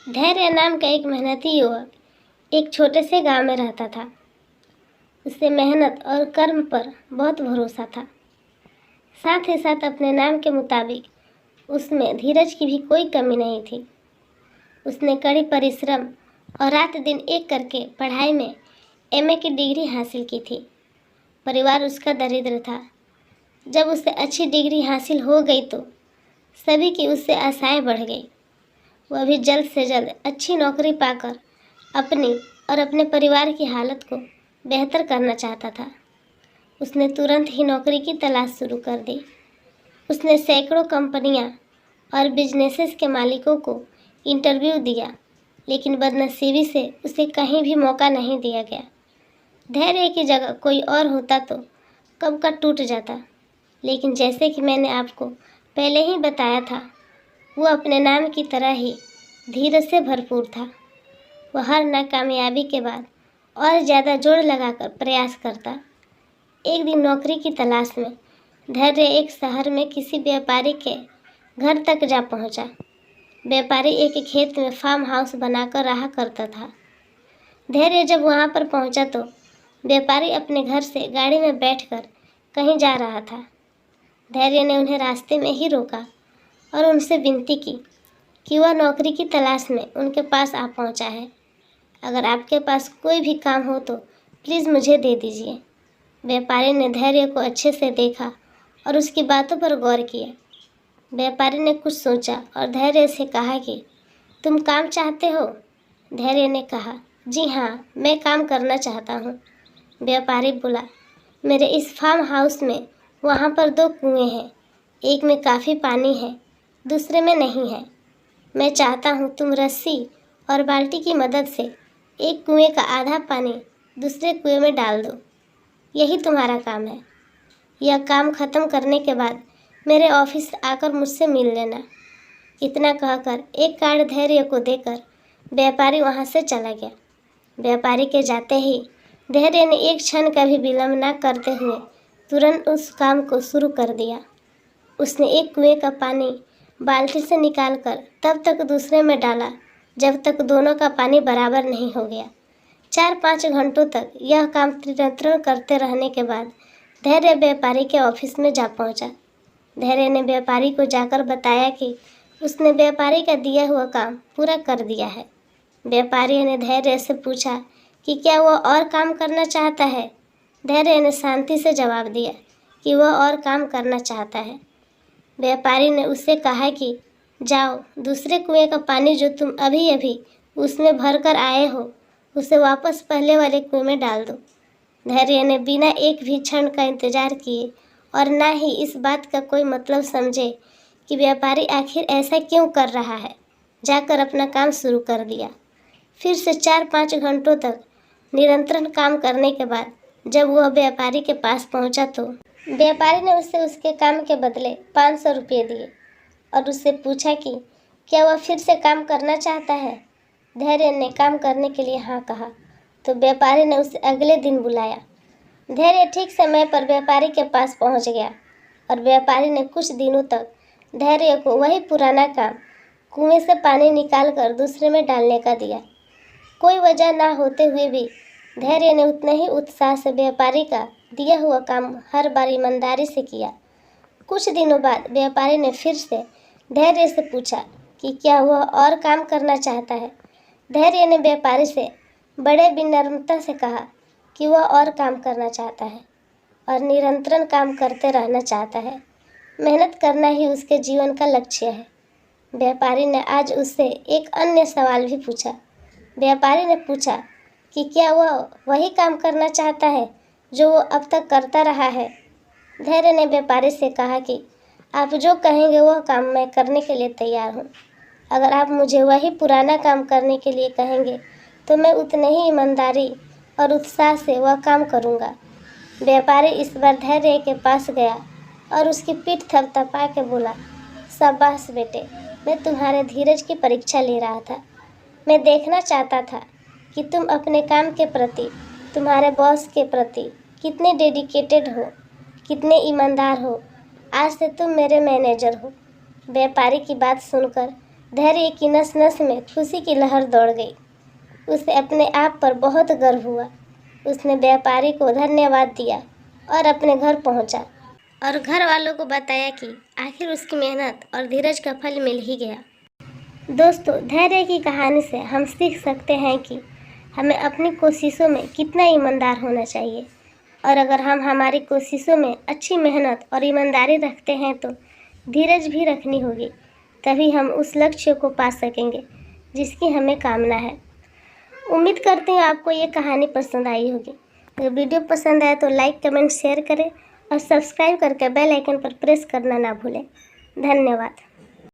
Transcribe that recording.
धैर्य नाम का एक मेहनती युवक एक छोटे से गांव में रहता था। उसे मेहनत और कर्म पर बहुत भरोसा था। साथ ही साथ अपने नाम के मुताबिक उसमें धीरज की भी कोई कमी नहीं थी। उसने कड़ी परिश्रम और रात दिन एक करके पढ़ाई में एमए की डिग्री हासिल की थी। परिवार उसका दरिद्र था। जब उसे अच्छी डिग्री हासिल हो गई तो सभी की उससे आशाएं बढ़ गई। वह भी जल्द से जल्द अच्छी नौकरी पाकर अपनी और अपने परिवार की हालत को बेहतर करना चाहता था। उसने तुरंत ही नौकरी की तलाश शुरू कर दी। उसने सैकड़ों कंपनियां और बिजनेसेस के मालिकों को इंटरव्यू दिया, लेकिन बदनसीबी से उसे कहीं भी मौका नहीं दिया गया। धैर्य की जगह कोई और होता तो कब का टूट जाता, लेकिन जैसे कि मैंने आपको पहले ही बताया था, वो अपने नाम की तरह ही धीरज से भरपूर था। वह हर नाकामयाबी के बाद और ज़्यादा जोर लगाकर प्रयास करता। एक दिन नौकरी की तलाश में धैर्य एक शहर में किसी व्यापारी के घर तक जा पहुंचा। व्यापारी एक खेत में फार्म हाउस बनाकर रहा करता था। धैर्य जब वहां पर पहुंचा तो व्यापारी अपने घर से गाड़ी में बैठकर कहीं जा रहा था। धैर्य ने उन्हें रास्ते में ही रोका और उनसे विनती की कि वह नौकरी की तलाश में उनके पास आ पहुंचा है। अगर आपके पास कोई भी काम हो तो प्लीज़ मुझे दे दीजिए। व्यापारी ने धैर्य को अच्छे से देखा और उसकी बातों पर गौर किया। व्यापारी ने कुछ सोचा और धैर्य से कहा कि तुम काम चाहते हो? धैर्य ने कहा, जी हाँ, मैं काम करना चाहता हूँ। व्यापारी बोला, मेरे इस फार्म हाउस में वहाँ पर 2 कुएं हैं। एक में काफ़ी पानी है, दूसरे में नहीं है। मैं चाहता हूँ तुम रस्सी और बाल्टी की मदद से एक कुएं का आधा पानी दूसरे कुएं में डाल दो। यही तुम्हारा काम है। यह काम खत्म करने के बाद मेरे ऑफिस आकर मुझसे मिल लेना। इतना कहकर एक कार्ड धैर्य को देकर व्यापारी वहाँ से चला गया। व्यापारी के जाते ही धैर्य ने एक क्षण का भी विलंब न करते हुए तुरंत उस काम को शुरू कर दिया। उसने एक कुएं का पानी बाल्टी से निकालकर तब तक दूसरे में डाला जब तक दोनों का पानी बराबर नहीं हो गया। 4-5 घंटों तक यह काम निरंतर करते रहने के बाद धैर्य व्यापारी के ऑफिस में जा पहुंचा। धैर्य ने व्यापारी को जाकर बताया कि उसने व्यापारी का दिया हुआ काम पूरा कर दिया है। व्यापारी ने धैर्य से पूछा कि क्या वह और काम करना चाहता है। धैर्य ने शांति से जवाब दिया कि वह और काम करना चाहता है। व्यापारी ने उससे कहा कि जाओ, दूसरे कुएं का पानी जो तुम अभी अभी उसमें भर कर आए हो उसे वापस पहले वाले कुएं में डाल दो। धैर्य ने बिना एक भी क्षण का इंतजार किए और ना ही इस बात का कोई मतलब समझे कि व्यापारी आखिर ऐसा क्यों कर रहा है, जाकर अपना काम शुरू कर दिया। फिर से 4-5 घंटों तक निरंतर काम करने के बाद जब वह व्यापारी के पास पहुंचा तो व्यापारी ने उससे उसके काम के बदले 500 रुपये दिए और उससे पूछा कि क्या वह फिर से काम करना चाहता है। धैर्य ने काम करने के लिए हाँ कहा तो व्यापारी ने उसे अगले दिन बुलाया। धैर्य ठीक समय पर व्यापारी के पास पहुंच गया और व्यापारी ने कुछ दिनों तक धैर्य को वही पुराना काम कुएं से पानी निकालकर दूसरे में डालने का दिया। कोई वजह ना होते हुए भी धैर्य ने उतने ही उत्साह से व्यापारी का दिया हुआ काम हर बार ईमानदारी से किया। कुछ दिनों बाद व्यापारी ने फिर से धैर्य से पूछा कि क्या वह और काम करना चाहता है। धैर्य ने व्यापारी से बड़े विनम्रता से कहा कि वह और काम करना चाहता है और निरंतर काम करते रहना चाहता है। मेहनत करना ही उसके जीवन का लक्ष्य है। व्यापारी ने आज उससे एक अन्य सवाल भी पूछा। व्यापारी ने पूछा कि क्या वह वही काम करना चाहता है जो वो अब तक करता रहा है। धैर्य ने व्यापारी से कहा कि आप जो कहेंगे वह काम मैं करने के लिए तैयार हूँ। अगर आप मुझे वही पुराना काम करने के लिए कहेंगे तो मैं उतने ही ईमानदारी और उत्साह से वह काम करूँगा। व्यापारी इस बार धैर्य के पास गया और उसकी पीठ थपथपा के बोला, शाबाश बेटे, मैं तुम्हारे धीरज की परीक्षा ले रहा था। मैं देखना चाहता था कि तुम अपने काम के प्रति, तुम्हारे बॉस के प्रति कितने डेडिकेटेड हो, कितने ईमानदार हो। आज से तुम मेरे मैनेजर हो। व्यापारी की बात सुनकर धैर्य की नस नस में खुशी की लहर दौड़ गई। उसे अपने आप पर बहुत गर्व हुआ। उसने व्यापारी को धन्यवाद दिया और अपने घर पहुंचा और घर वालों को बताया कि आखिर उसकी मेहनत और धीरज का फल मिल ही गया। दोस्तों, धैर्य की कहानी से हम सीख सकते हैं कि हमें अपनी कोशिशों में कितना ईमानदार होना चाहिए, और अगर हम हमारी कोशिशों में अच्छी मेहनत और ईमानदारी रखते हैं तो धीरज भी रखनी होगी, तभी हम उस लक्ष्य को पा सकेंगे जिसकी हमें कामना है। उम्मीद करते हैं आपको ये कहानी पसंद आई होगी। अगर वीडियो पसंद आए तो लाइक, कमेंट, शेयर करें और सब्सक्राइब करके बेल आइकन पर प्रेस करना ना भूलें। धन्यवाद।